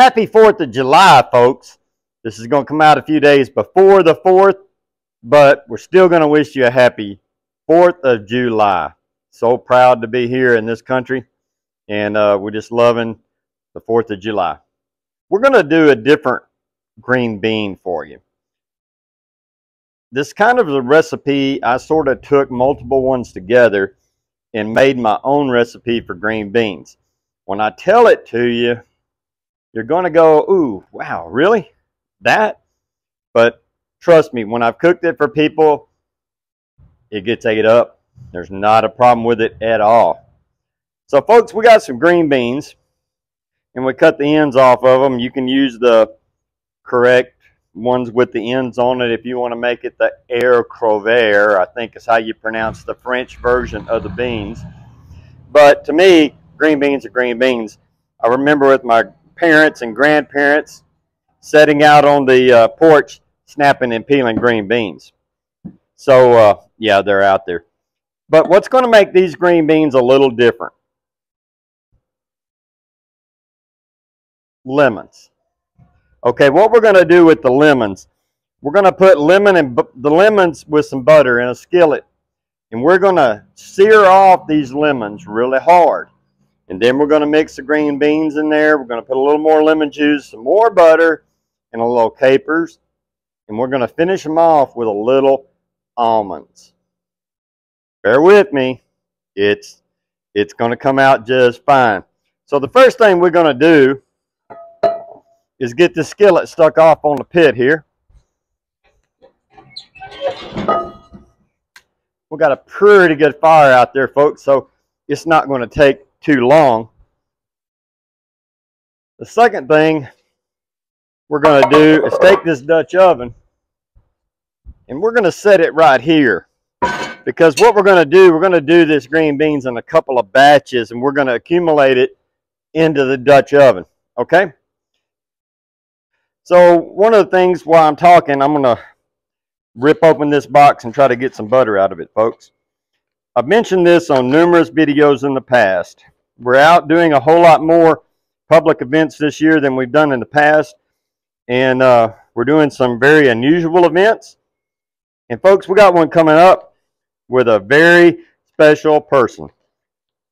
Happy 4th of July, folks. This is going to come out a few days before the 4th, but we're still going to wish you a happy 4th of July. So proud to be here in this country, and we're just loving the 4th of July. We're going to do a different green bean for you. This kind of a recipe, I sort of took multiple ones together and made my own recipe for green beans. When I tell it to you, you're going to go, ooh, wow, really? That? But trust me, when I've cooked it for people, it gets ate up. There's not a problem with it at all. So folks, we got some green beans, and we cut the ends off of them. You can use the correct ones with the ends on it if you want to make it the air crever, I think is how you pronounce the French version of the beans. But to me, green beans are green beans. I remember with my parents and grandparents setting out on the porch snapping and peeling green beans. So yeah, they're out there. But what's going to make these green beans a little different? Lemons. Okay, what we're going to do with the lemons, we're going to put the lemons with some butter in a skillet, and we're going to sear off these lemons really hard. And then we're going to mix the green beans in there. We're going to put a little more lemon juice, some more butter, and a little capers. And we're going to finish them off with a little almonds. Bear with me. It's going to come out just fine. So the first thing we're going to do is get the skillet stuck off on the pit here. We got a pretty good fire out there, folks, so it's not going to take too long. The second thing we're going to do is take this Dutch oven and we're going to set it right here, because what we're going to do this green beans in a couple of batches, and we're going to accumulate it into the Dutch oven. Okay, so one of the things while I'm talking, I'm going to rip open this box and try to get some butter out of it, folks. I've mentioned this on numerous videos in the past. We're out doing a whole lot more public events this year than we've done in the past. And we're doing some very unusual events. And folks, we got one coming up with a very special person.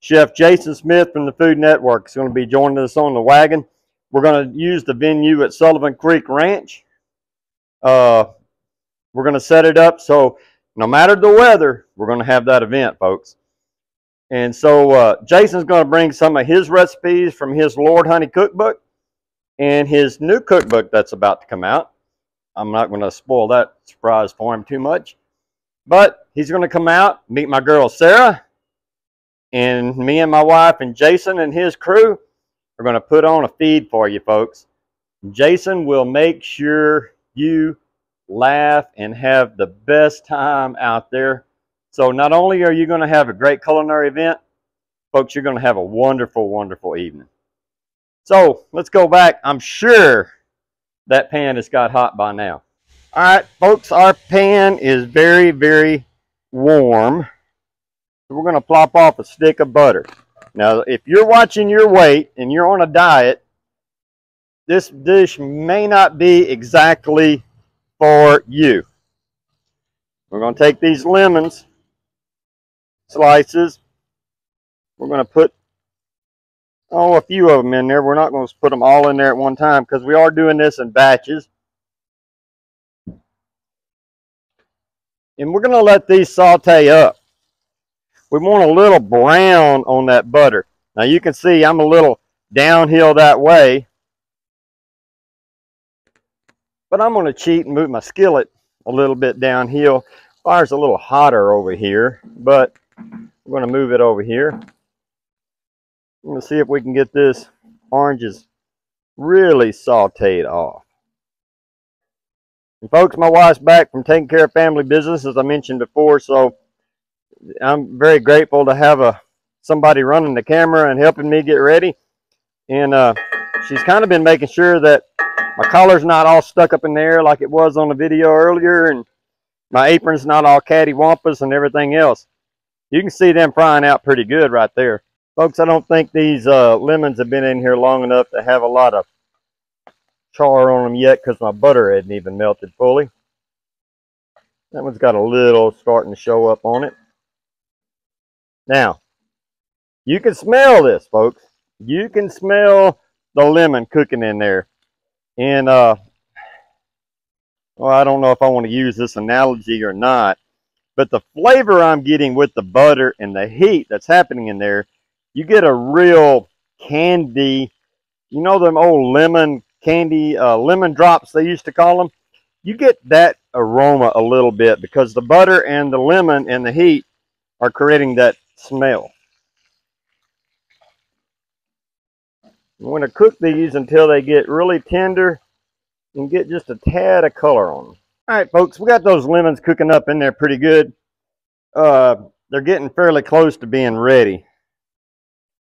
Chef Jason Smith from the Food Network is going to be joining us on the wagon. We're going to use the venue at Sullivan Creek Ranch. We're going to set it up so no matter the weather, we're going to have that event, folks. And so Jason's going to bring some of his recipes from his Lord Honey cookbook and his new cookbook that's about to come out. I'm not going to spoil that surprise for him too much. But he's going to come out, meet my girl Sarah, and me and my wife and Jason and his crew are going to put on a feed for you, folks. Jason will make sure you laugh and have the best time out there. So not only are you going to have a great culinary event, folks, you're going to have a wonderful, wonderful evening. So let's go back. I'm sure that pan has got hot by now. All right, folks, our pan is very, very warm. So we're going to plop off a stick of butter. Now, if you're watching your weight and you're on a diet, this dish may not be exactly for you. We're going to take these lemons slices. We're going to put a few of them in there. We're not going to put them all in there at one time because we are doing this in batches. And we're going to let these saute up. We want a little brown on that butter. Now you can see I'm a little downhill that way, but I'm going to cheat and move my skillet a little bit downhill. Fire's a little hotter over here, but we're going to move it over here. I'm going to see if we can get this oranges really sauteed off. And folks, my wife's back from taking care of family business, as I mentioned before, so I'm very grateful to have somebody running the camera and helping me get ready. And she's kind of been making sure that my collar's not all stuck up in the air like it was on the video earlier, and my apron's not all cattywampus and everything else. You can see them frying out pretty good right there. Folks, I don't think these lemons have been in here long enough to have a lot of char on them yet because my butter hadn't even melted fully. That one's got a little starting to show up on it. Now, you can smell this, folks. You can smell the lemon cooking in there. And, well, I don't know if I want to use this analogy or not, but the flavor I'm getting with the butter and the heat that's happening in there, you get a real candy, you know them old lemon candy, lemon drops they used to call them? You get that aroma a little bit because the butter and the lemon and the heat are creating that smell. I'm going to cook these until they get really tender and get just a tad of color on them. All right, folks, we got those lemons cooking up in there pretty good. They're getting fairly close to being ready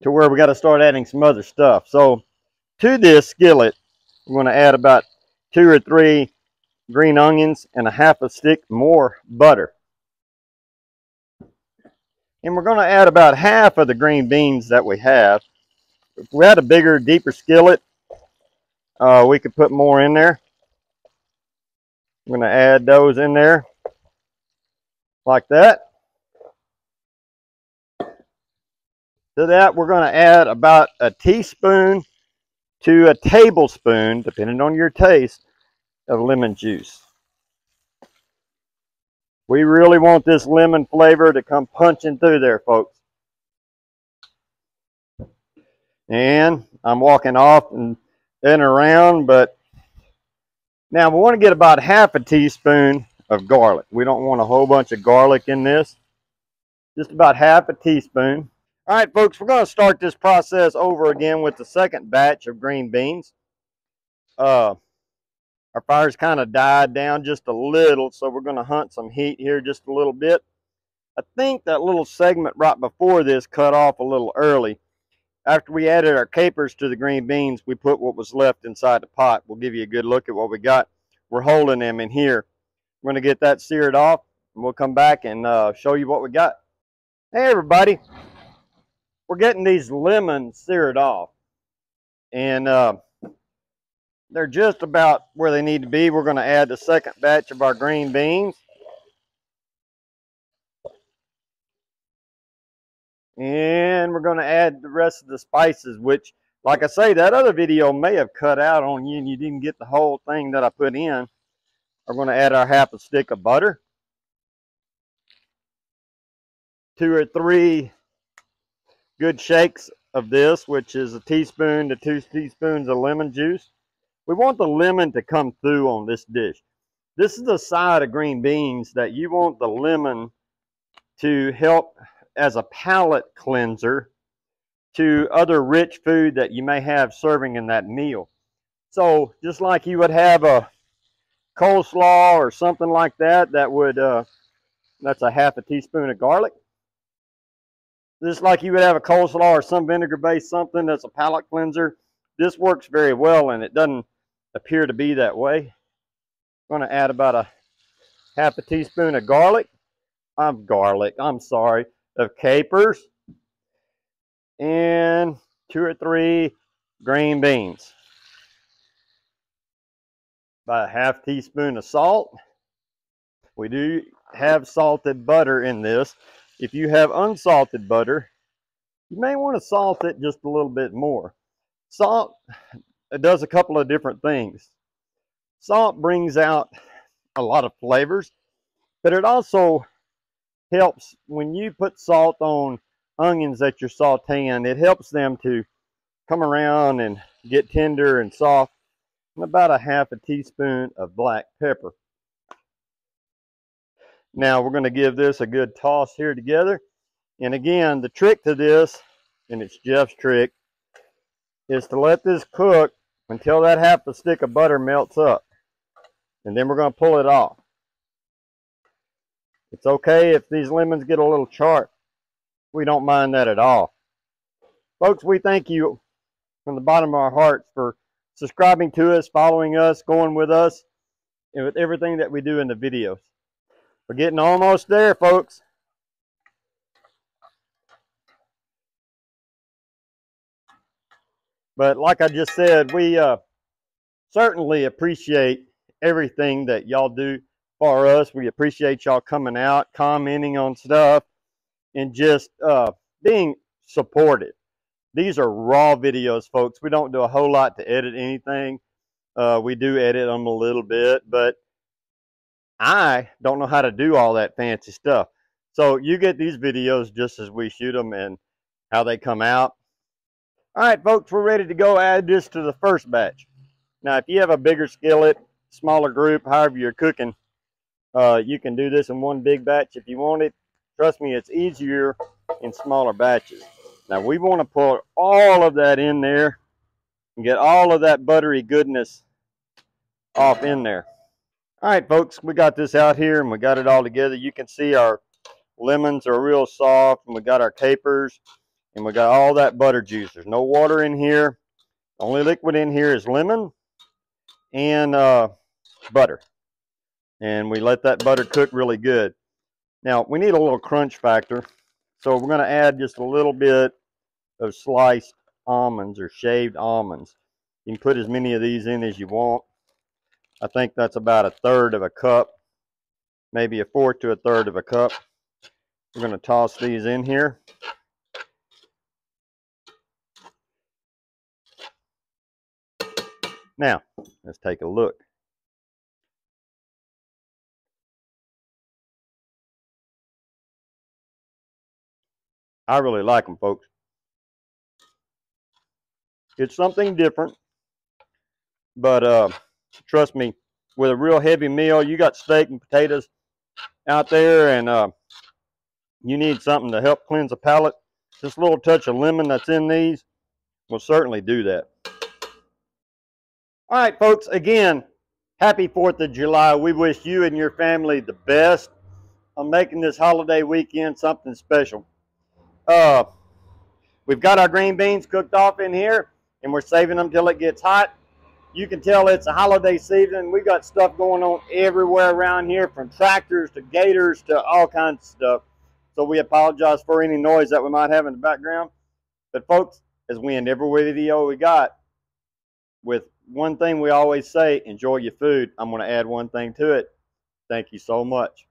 to where we got to start adding some other stuff. So to this skillet, I'm going to add about 2 or 3 green onions and a half a stick more butter. And we're going to add about half of the green beans that we have. If we had a bigger, deeper skillet, we could put more in there. I'm going to add those in there like that. To that, we're going to add about a teaspoon to a tablespoon, depending on your taste, of lemon juice. We really want this lemon flavor to come punching through there, folks. And I'm walking off and around, but now we want to get about half a teaspoon of garlic. We don't want a whole bunch of garlic in this. Just about half a teaspoon. All right, folks, we're going to start this process over again with the second batch of green beans. Our fire's kind of died down just a little, so we're going to hunt some heat here just a little bit. I think that little segment right before this cut off a little early. After we added our capers to the green beans, we put what was left inside the pot. We'll give you a good look at what we got. We're holding them in here. We're going to get that seared off, and we'll come back and show you what we got. Hey, everybody. We're getting these lemons seared off, and they're just about where they need to be. We're going to add the second batch of our green beans. And we're going to add the rest of the spices, which, like I say, that other video may have cut out on you and you didn't get the whole thing that I put in. We're going to add our half a stick of butter. 2 or 3 good shakes of this, which is a teaspoon to 2 teaspoons of lemon juice. We want the lemon to come through on this dish. This is the side of green beans that you want the lemon to help as a palate cleanser to other rich food that you may have serving in that meal. So just like you would have a coleslaw or something like that, that's a half a teaspoon of garlic. Just like you would have a coleslaw or some vinegar-based something that's a palate cleanser, this works very well, and it doesn't appear to be that way. I'm going to add about a half a teaspoon of of capers, and 2 or 3 green beans. About a half teaspoon of salt. We do have salted butter in this. If you have unsalted butter, you may want to salt it just a little bit more. Salt, it does a couple of different things. Salt brings out a lot of flavors, but it also helps when you put salt on onions that you're sauteing. It helps them to come around and get tender and soft. And about a half a teaspoon of black pepper. Now we're going to give this a good toss here together. And again, the trick to this, and it's Jeff's trick, is to let this cook until that half a stick of butter melts up. And then we're going to pull it off. It's okay if these lemons get a little charred. We don't mind that at all. Folks, we thank you from the bottom of our hearts for subscribing to us, following us, going with us, and with everything that we do in the videos. We're getting almost there, folks. But like I just said, we certainly appreciate everything that y'all do for us. We appreciate y'all coming out, commenting on stuff, and just being supportive. These are raw videos, folks. We don't do a whole lot to edit anything. We do edit them a little bit, but I don't know how to do all that fancy stuff. So you get these videos just as we shoot them and how they come out. All right, folks, we're ready to go add this to the first batch. Now, if you have a bigger skillet, smaller group, however you're cooking, you can do this in one big batch if you want it. Trust me, it's easier in smaller batches. Now, we want to pour all of that in there and get all of that buttery goodness off in there. All right, folks, we got this out here and we got it all together. You can see our lemons are real soft, and we got our capers, and we got all that butter juice. There's no water in here. The only liquid in here is lemon and butter. And we let that butter cook really good. Now, we need a little crunch factor, so we're going to add just a little bit of sliced almonds or shaved almonds. You can put as many of these in as you want. I think that's about 1/3 of a cup, maybe 1/4 to 1/3 of a cup. We're going to toss these in here. Now, let's take a look. I really like them, folks. It's something different, but trust me, with a real heavy meal, you got steak and potatoes out there, and you need something to help cleanse the palate. This little touch of lemon that's in these will certainly do that. All right, folks, again, happy 4th of July. We wish you and your family the best on making this holiday weekend something special. We've got our green beans cooked off in here, and we're saving them till it gets hot. You can tell it's a holiday season. We got stuff going on everywhere around here, from tractors to gators to all kinds of stuff. So we apologize for any noise that we might have in the background. But folks, as we end every video we got with one thing we always say: enjoy your food. I'm going to add one thing to it. Thank you so much.